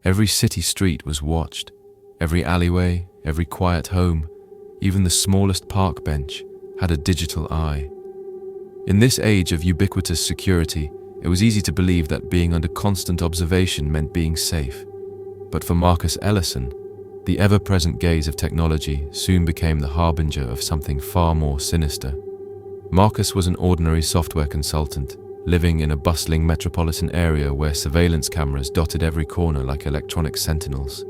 Every city street was watched. Every alleyway, every quiet home, even the smallest park bench, had a digital eye. In this age of ubiquitous security, it was easy to believe that being under constant observation meant being safe. But for Marcus Ellison, the ever-present gaze of technology soon became the harbinger of something far more sinister. Marcus was an ordinary software consultant, living in a bustling metropolitan area where surveillance cameras dotted every corner like electronic sentinels.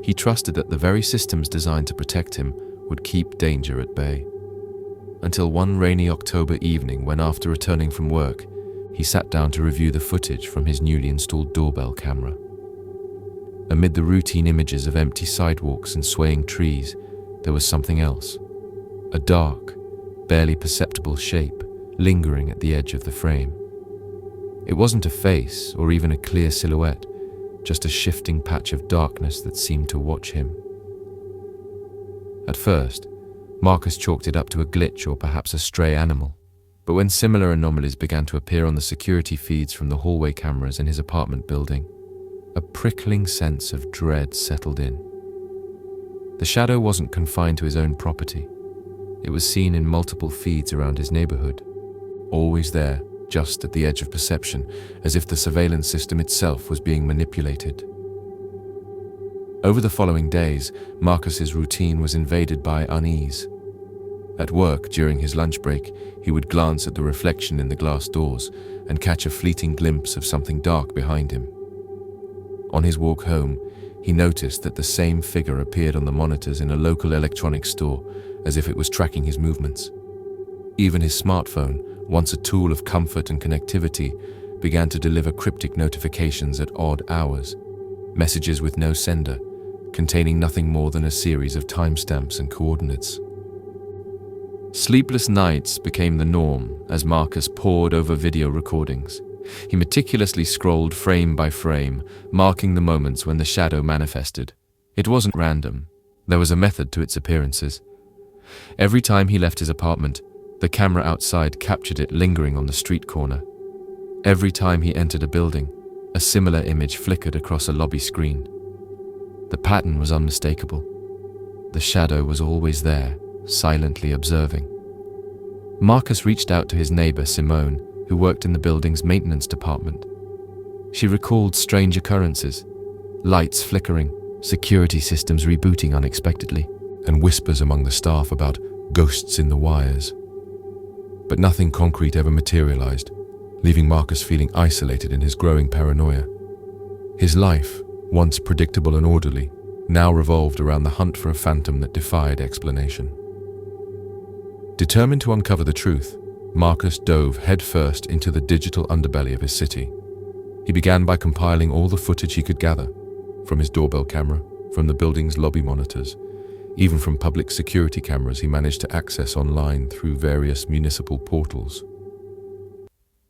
He trusted that the very systems designed to protect him would keep danger at bay. Until one rainy October evening when, after returning from work, he sat down to review the footage from his newly installed doorbell camera. Amid the routine images of empty sidewalks and swaying trees, there was something else. A dark, barely perceptible shape lingering at the edge of the frame. It wasn't a face or even a clear silhouette, just a shifting patch of darkness that seemed to watch him. At first, Marcus chalked it up to a glitch or perhaps a stray animal. But when similar anomalies began to appear on the security feeds from the hallway cameras in his apartment building, a prickling sense of dread settled in. The shadow wasn't confined to his own property. It was seen in multiple feeds around his neighborhood, always there, just at the edge of perception, as if the surveillance system itself was being manipulated. Over the following days, Marcus's routine was invaded by unease. At work, during his lunch break, he would glance at the reflection in the glass doors and catch a fleeting glimpse of something dark behind him. On his walk home, he noticed that the same figure appeared on the monitors in a local electronics store, as if it was tracking his movements. Even his smartphone, once a tool of comfort and connectivity, began to deliver cryptic notifications at odd hours, messages with no sender, containing nothing more than a series of timestamps and coordinates. Sleepless nights became the norm as Marcus pored over video recordings. He meticulously scrolled frame by frame, marking the moments when the shadow manifested. It wasn't random. There was a method to its appearances. Every time he left his apartment, the camera outside captured it lingering on the street corner. Every time he entered a building, a similar image flickered across a lobby screen. The pattern was unmistakable. The shadow was always there, silently observing. Marcus reached out to his neighbor, Simone, who worked in the building's maintenance department. She recalled strange occurrences, lights flickering, security systems rebooting unexpectedly, and whispers among the staff about ghosts in the wires. But nothing concrete ever materialized, leaving Marcus feeling isolated in his growing paranoia. His life, once predictable and orderly, now revolved around the hunt for a phantom that defied explanation. Determined to uncover the truth, Marcus dove headfirst into the digital underbelly of his city. He began by compiling all the footage he could gather, from his doorbell camera, from the building's lobby monitors, even from public security cameras he managed to access online through various municipal portals.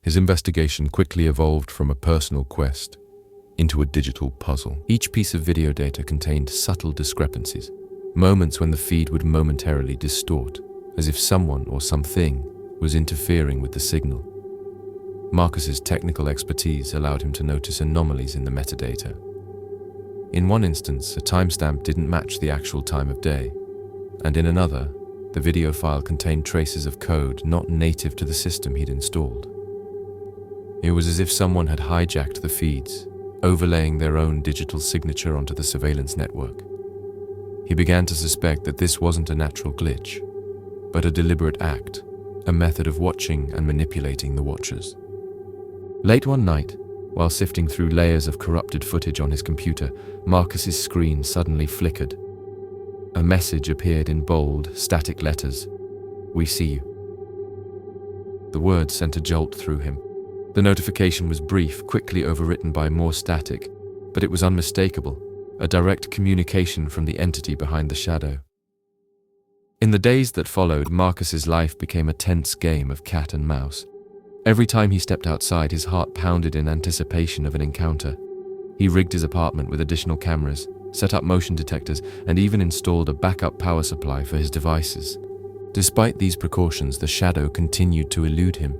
His investigation quickly evolved from a personal quest into a digital puzzle. Each piece of video data contained subtle discrepancies, moments when the feed would momentarily distort, as if someone or something was interfering with the signal. Marcus's technical expertise allowed him to notice anomalies in the metadata. In one instance, a timestamp didn't match the actual time of day, and in another, the video file contained traces of code not native to the system he'd installed. It was as if someone had hijacked the feeds, overlaying their own digital signature onto the surveillance network. He began to suspect that this wasn't a natural glitch, but a deliberate act, a method of watching and manipulating the watchers. Late one night, while sifting through layers of corrupted footage on his computer, Marcus's screen suddenly flickered. A message appeared in bold, static letters. "We see you." The words sent a jolt through him. The notification was brief, quickly overwritten by more static, but it was unmistakable, a direct communication from the entity behind the shadow. In the days that followed, Marcus's life became a tense game of cat and mouse. Every time he stepped outside, his heart pounded in anticipation of an encounter. He rigged his apartment with additional cameras, set up motion detectors, and even installed a backup power supply for his devices. Despite these precautions, the shadow continued to elude him.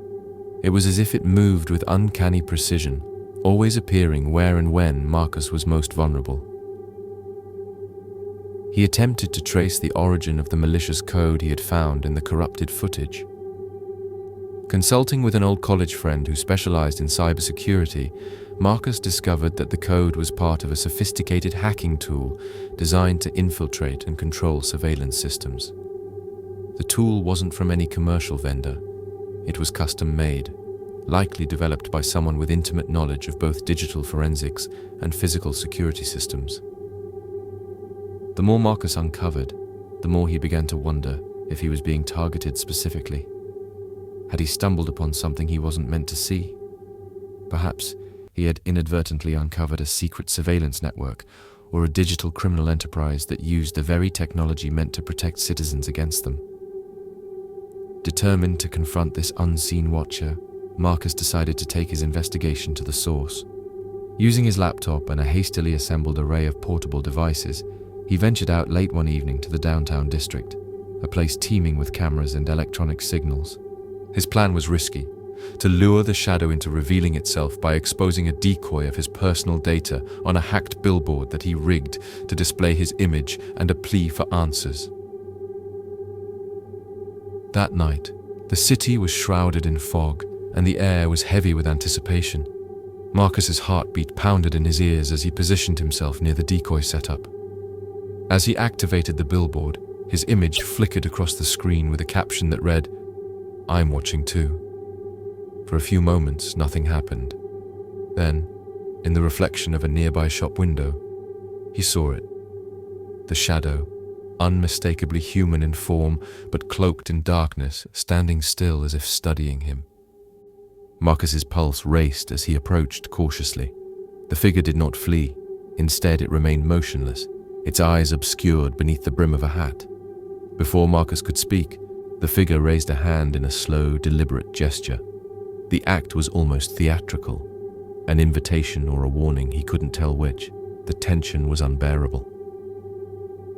It was as if it moved with uncanny precision, always appearing where and when Marcus was most vulnerable. He attempted to trace the origin of the malicious code he had found in the corrupted footage. Consulting with an old college friend who specialized in cybersecurity, Marcus discovered that the code was part of a sophisticated hacking tool designed to infiltrate and control surveillance systems. The tool wasn't from any commercial vendor. It was custom-made, likely developed by someone with intimate knowledge of both digital forensics and physical security systems. The more Marcus uncovered, the more he began to wonder if he was being targeted specifically. Had he stumbled upon something he wasn't meant to see? Perhaps he had inadvertently uncovered a secret surveillance network or a digital criminal enterprise that used the very technology meant to protect citizens against them. Determined to confront this unseen watcher, Marcus decided to take his investigation to the source. Using his laptop and a hastily assembled array of portable devices, he ventured out late one evening to the downtown district, a place teeming with cameras and electronic signals. His plan was risky: to lure the shadow into revealing itself by exposing a decoy of his personal data on a hacked billboard that he rigged to display his image and a plea for answers. That night, the city was shrouded in fog, and the air was heavy with anticipation. Marcus's heartbeat pounded in his ears as he positioned himself near the decoy setup. As he activated the billboard, his image flickered across the screen with a caption that read, "I'm watching too." For a few moments, nothing happened. Then, in the reflection of a nearby shop window, he saw it. The shadow, unmistakably human in form but cloaked in darkness, standing still as if studying him. Marcus's pulse raced as he approached cautiously. The figure did not flee. Instead, it remained motionless, its eyes obscured beneath the brim of a hat. Before Marcus could speak, the figure raised a hand in a slow, deliberate gesture. The act was almost theatrical, an invitation or a warning, he couldn't tell which. The tension was unbearable.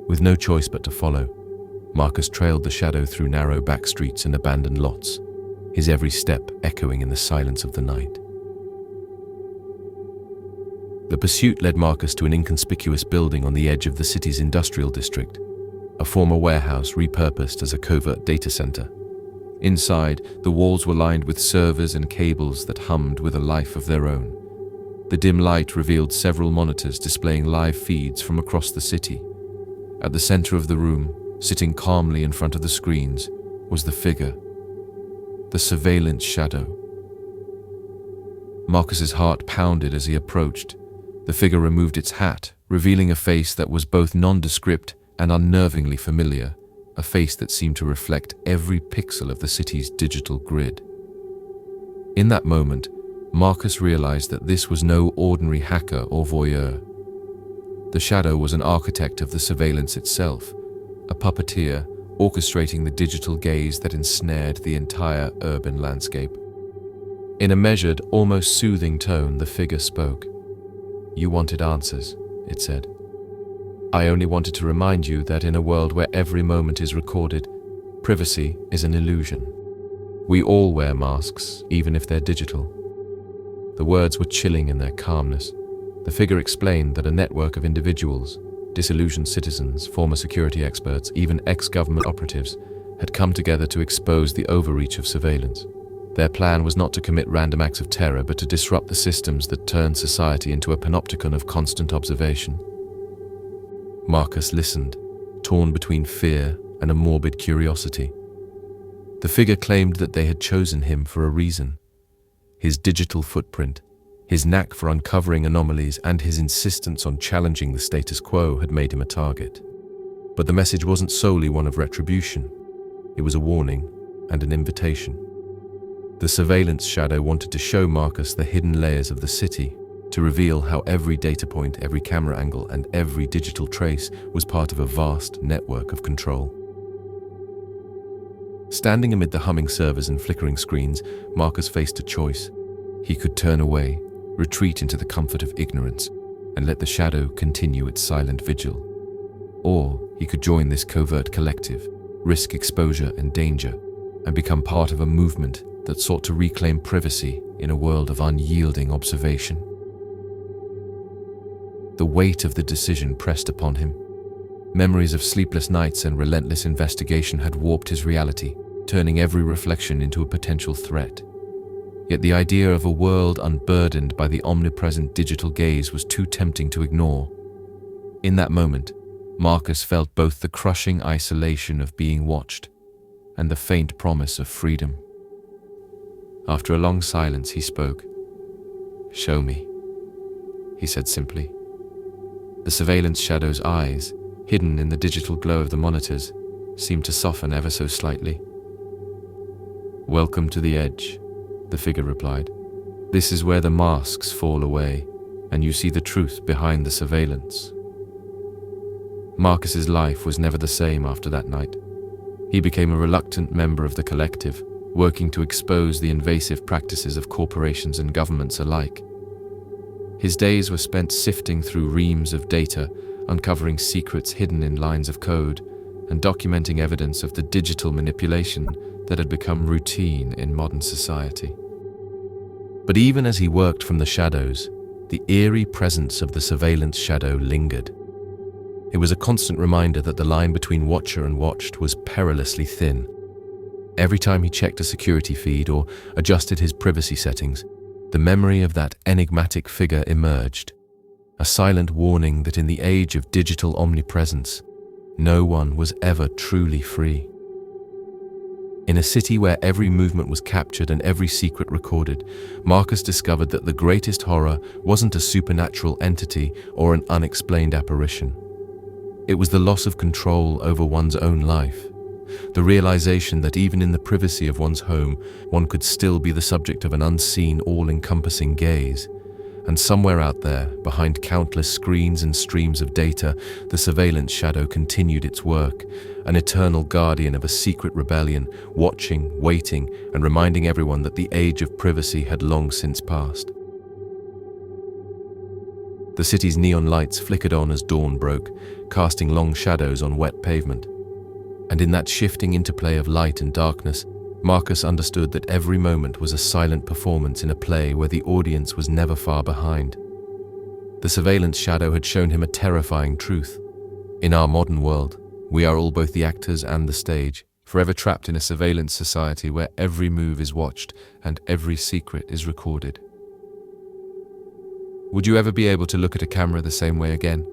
With no choice but to follow, Marcus trailed the shadow through narrow back streets and abandoned lots, his every step echoing in the silence of the night. The pursuit led Marcus to an inconspicuous building on the edge of the city's industrial district, a former warehouse repurposed as a covert data center. Inside, the walls were lined with servers and cables that hummed with a life of their own. The dim light revealed several monitors displaying live feeds from across the city. At the center of the room, sitting calmly in front of the screens, was the figure, the surveillance shadow. Marcus's heart pounded as he approached. The figure removed its hat, revealing a face that was both nondescript and unnervingly familiar, a face that seemed to reflect every pixel of the city's digital grid. In that moment, Marcus realized that this was no ordinary hacker or voyeur. The shadow was an architect of the surveillance itself, a puppeteer orchestrating the digital gaze that ensnared the entire urban landscape. In a measured, almost soothing tone, the figure spoke. "You wanted answers," it said. "I only wanted to remind you that in a world where every moment is recorded, privacy is an illusion. We all wear masks, even if they're digital." The words were chilling in their calmness. The figure explained that a network of individuals, disillusioned citizens, former security experts, even ex-government operatives, had come together to expose the overreach of surveillance. Their plan was not to commit random acts of terror, but to disrupt the systems that turned society into a panopticon of constant observation. Marcus listened, torn between fear and a morbid curiosity. The figure claimed that they had chosen him for a reason. His digital footprint, his knack for uncovering anomalies, and his insistence on challenging the status quo had made him a target. But the message wasn't solely one of retribution. It was a warning and an invitation. The surveillance shadow wanted to show Marcus the hidden layers of the city, to reveal how every data point, every camera angle, and every digital trace was part of a vast network of control. Standing amid the humming servers and flickering screens, Marcus faced a choice. He could turn away, retreat into the comfort of ignorance, and let the shadow continue its silent vigil. Or he could join this covert collective, risk exposure and danger, and become part of a movement that sought to reclaim privacy in a world of unyielding observation. The weight of the decision pressed upon him. Memories of sleepless nights and relentless investigation had warped his reality, turning every reflection into a potential threat. Yet the idea of a world unburdened by the omnipresent digital gaze was too tempting to ignore. In that moment, Marcus felt both the crushing isolation of being watched and the faint promise of freedom. After a long silence, he spoke. "Show me," he said simply. The surveillance shadow's eyes, hidden in the digital glow of the monitors, seemed to soften ever so slightly. "Welcome to the edge," the figure replied. "This is where the masks fall away, and you see the truth behind the surveillance." Marcus's life was never the same after that night. He became a reluctant member of the collective, working to expose the invasive practices of corporations and governments alike. His days were spent sifting through reams of data, uncovering secrets hidden in lines of code, and documenting evidence of the digital manipulation that had become routine in modern society. But even as he worked from the shadows, the eerie presence of the surveillance shadow lingered. It was a constant reminder that the line between watcher and watched was perilously thin. Every time he checked a security feed or adjusted his privacy settings, the memory of that enigmatic figure emerged, a silent warning that in the age of digital omnipresence, no one was ever truly free. In a city where every movement was captured and every secret recorded, Marcus discovered that the greatest horror wasn't a supernatural entity or an unexplained apparition. It was the loss of control over one's own life, the realization that even in the privacy of one's home, one could still be the subject of an unseen, all-encompassing gaze. And somewhere out there, behind countless screens and streams of data, the surveillance shadow continued its work, an eternal guardian of a secret rebellion, watching, waiting, and reminding everyone that the age of privacy had long since passed. The city's neon lights flickered on as dawn broke, casting long shadows on wet pavement. And in that shifting interplay of light and darkness, Marcus understood that every moment was a silent performance in a play where the audience was never far behind. The surveillance shadow had shown him a terrifying truth. In our modern world, we are all both the actors and the stage, forever trapped in a surveillance society where every move is watched and every secret is recorded. Would you ever be able to look at a camera the same way again?